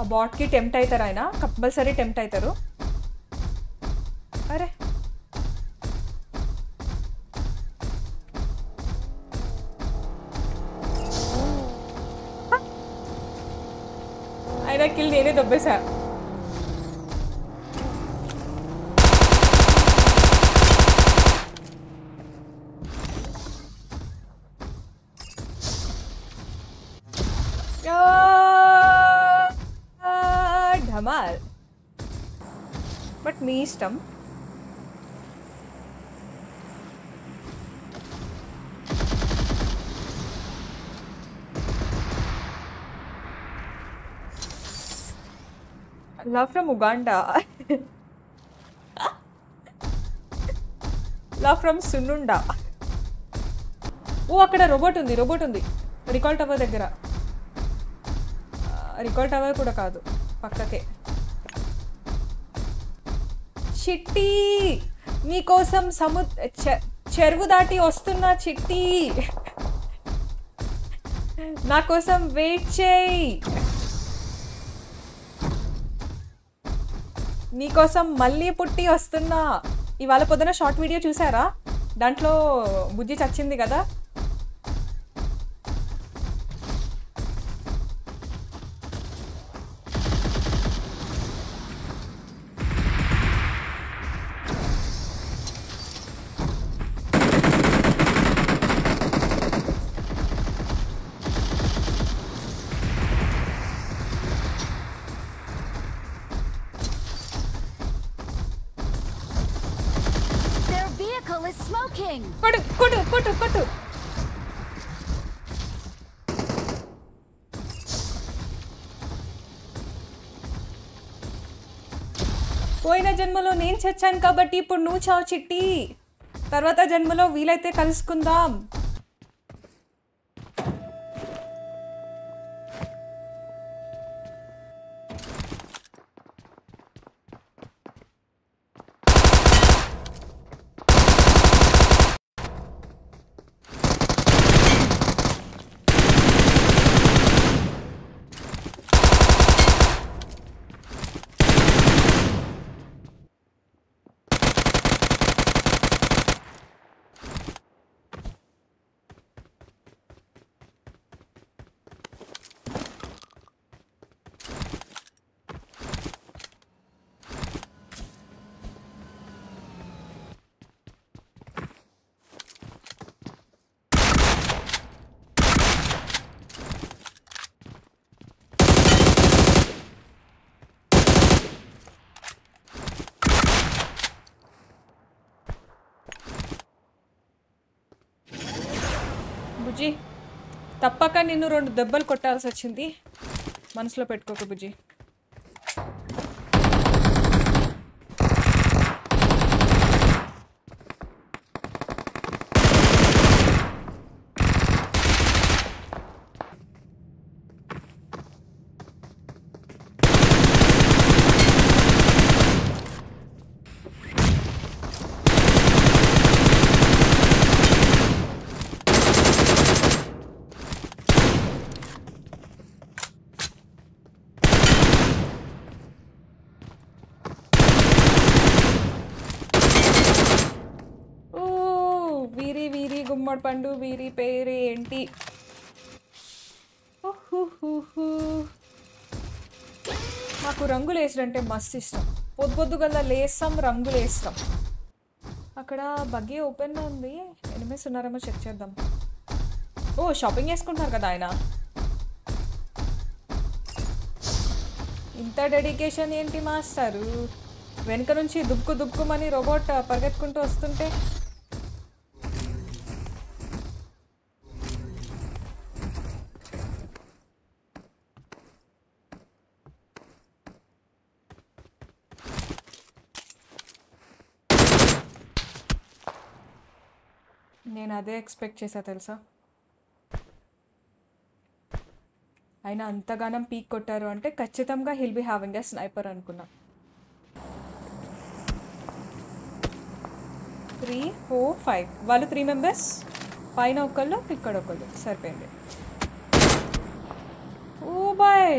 ఆ బాట్కి టెంప్ట్ అవుతారు, ఆయన కంపల్సరీ టెంప్ట్ అవుతారు. అరే ఆయన కిల్ నేనే దొబ్బేశా. ఢమాల్. బట్ మీ ఇష్టం. Love from Uganda. Love from Sunnunda. ఓ అక్కడ రోబోట్ ఉంది. రికాల్ టవర్ దగ్గర. రికాల్ టవర్ కూడా కాదు, పక్కకే. చిట్టి నీకోసం చెరువు దాటి వస్తున్నా చిట్టి, నా కోసం వెయిట్ చేయి. నీకోసం మళ్ళీ పుట్టి వస్తున్నా. ఇవాళ పొద్దున షార్ట్ వీడియో చూసారా? దాంట్లో బుజ్జి చచ్చింది కదా. కొట్టు. పోయిన జన్మలో నేను చచ్చాను కాబట్టి ఇప్పుడు నువ్వు చావు చిట్టి. తర్వాత జన్మలో వీలైతే కలుసుకుందాం. బుజ్జి తప్పక నిన్ను 2 దెబ్బలు కొట్టాల్సి వచ్చింది, మనసులో పెట్టుకోకు బుజ్జి. గుమ్మడి పండు వీరి పేరేంటి? మాకు రంగులు వేసడంటే మస్తు ఇష్టం. పొద్దుగల్లా లేస్తాం, రంగులు వేస్తాం. అక్కడ బగ్గీ ఓపెన్ ఉంది, ఎనిమిస్ ఉన్నారేమో చెక్ చేద్దాం. ఓ షాపింగ్ చేసుకుంటున్నారు కదా ఆయన. ఇంత డెడికేషన్ ఏంటి మాస్టారు? వెనుక నుంచి దుక్కుమని రోబోట్ పరిగెత్తుకుంటూ వస్తుంటే నేను అదే ఎక్స్పెక్ట్ చేసా తెలుసా. ఆయన అంతగానం పీక్ కొట్టారు అంటే ఖచ్చితంగా hill be having a sniper అనుకున్నా. 3, 4, 5 వాళ్ళు 3 మెంబర్స్, పైన ఒకళ్ళు ఇక్కడ ఒకళ్ళు, సరిపోయింది. ఓ బాయ్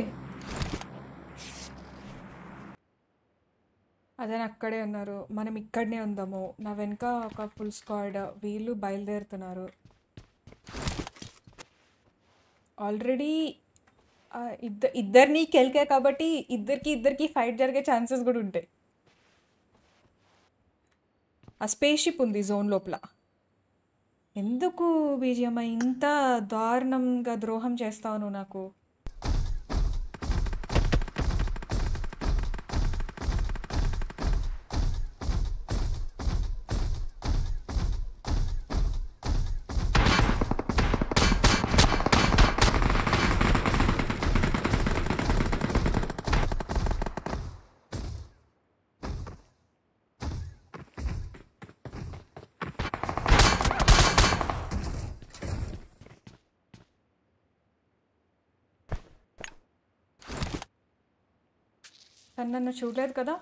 అదే అక్కడే ఉన్నారు. మనం ఇక్కడనే ఉందాము. నా వెనక ఒక ఫుల్ స్క్వాడ్ వీళ్ళు బయలుదేరుతున్నారు. ఆల్రెడీ ఇద్దరిని కెలికే కాబట్టి ఇద్దరికి ఫైట్ జరిగే ఛాన్సెస్ కూడా ఉంటాయి. ఆ స్పేస్ షిప్ ఉంది జోన్ లోపల. ఎందుకు బీజిఎంఐ ఇంత దారుణంగా ద్రోహం చేస్తావు నువ్వు నాకు? తను నన్ను చూడలేదు కదా.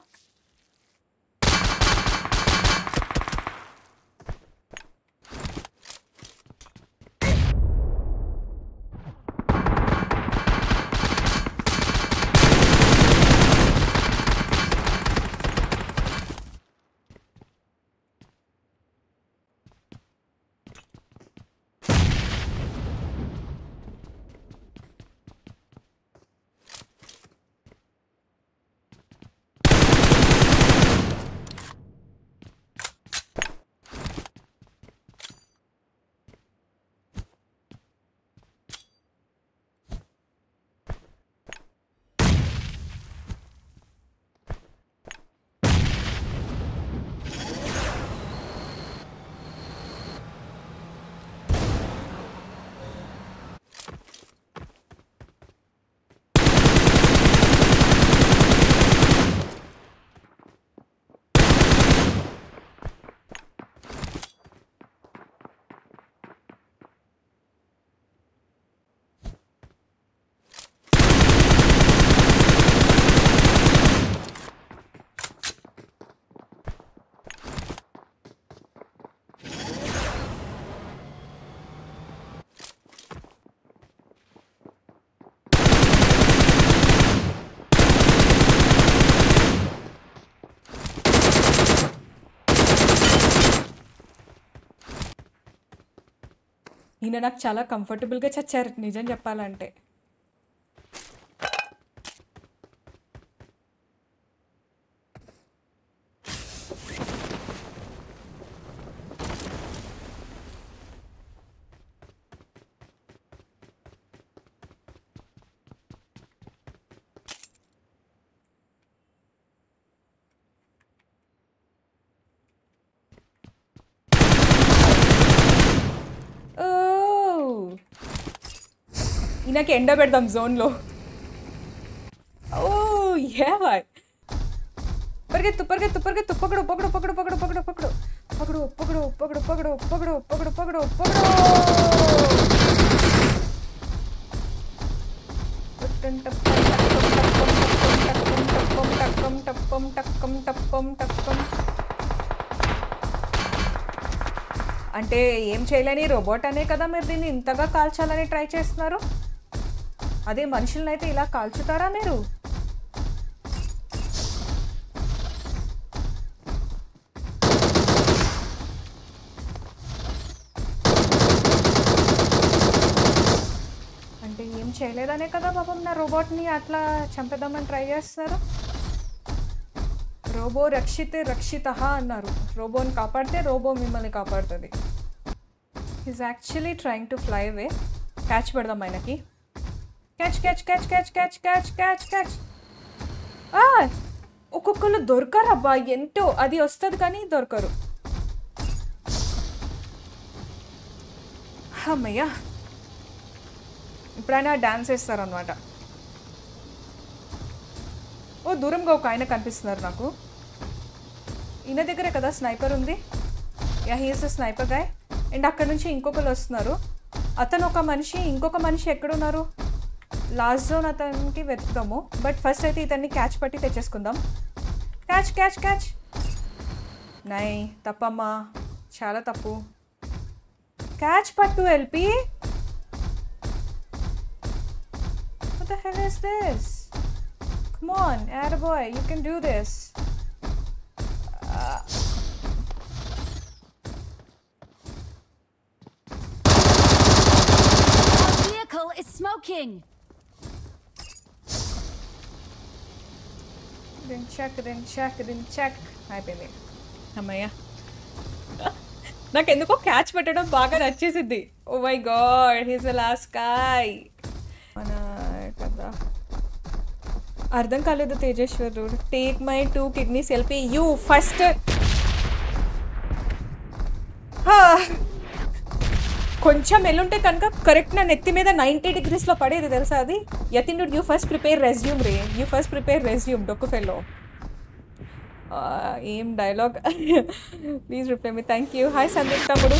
ఈయన నాకు చాలా కంఫర్టబుల్గా చచ్చారు నిజం చెప్పాలంటే. ఈయనకి ఎండ పెడదాం జోన్లో. ఓ యా బాయ్, పరిగెత్తు పరిగెత్తు పరిగెత్తు. పకడు పకడు పకడు పకడు పకడు పకడు పకడు పకడు పకడు పకడు పకడు పకడు పకడు పకడు. అంటే ఏం చేయలేని రోబోట్ అనే కదా మీరు దీన్ని ఇంతగా కాల్చాలని ట్రై చేస్తున్నారు? అదే మనుషులను అయితే ఇలా కాల్చుతారా మీరు? అంటే ఏం చేయలేదనే కదా పాపం నా రోబోట్ని అట్లా చంపేద్దామని ట్రై చేస్తున్నారు. రోబో రక్షితే రక్షిత అన్నారు. రోబోని కాపాడితే రోబో మిమ్మల్ని కాపాడుతుంది. Is actually trying to fly away. Catch పెడదాం ఆయనకి. Catch catch catch catch catch catch catch catch. ఒక్కొక్కరు దొరకరు అబ్బా, ఎంతో అది వస్తుంది కానీ దొరకరు. అమ్మయ్యా, ఇప్పుడైనా డాన్స్ వేస్తారనమాట. ఓ దూరంగా ఒక ఆయన కనిపిస్తున్నారు నాకు. ఈయన దగ్గరే కదా స్నైపర్ ఉంది. Yeah he is the sniper guy. And అక్కడ నుంచి ఇంకొకరు వస్తున్నారు. అతను ఒక మనిషి, ఇంకొక మనిషి ఎక్కడున్నారు? లాస్ట్ జోన్ అతనికి వెతుకుదాము. బట్ ఫస్ట్ అయితే ఇతన్ని క్యాచ్ పట్టి తెచ్చేసుకుందాం. Catch catch catch. నై, తప్పమ్మా, చాలా తప్పు. క్యాచ్ పట్టు LP. What the hell is this? Come on, attaboy, you can do this. Smoking. Then check అయిపోయింది. అమ్మయ్య, నాకు ఎందుకో క్యాచ్ పెట్టడం బాగా నచ్చేసిద్ది. Oh my God, he's the last guy. మన కదా అర్థం కాలేదు Tejeswar. Take my 2 kidneys selfie you first. కొంచెం ఎల్లుంటే కనుక కరెక్ట్ నా నెత్తి మీద 90 degrees పడేది తెలుసా అది. Yatin you first prepare resume రే, యూ ఫస్ట్ ప్రిపేర్ రెజ్యూమ్ డొక్కు ఫెల్లో. ఏం dialogue. Please reply me. Thank you. Hi Sandeep తమ్ముడు.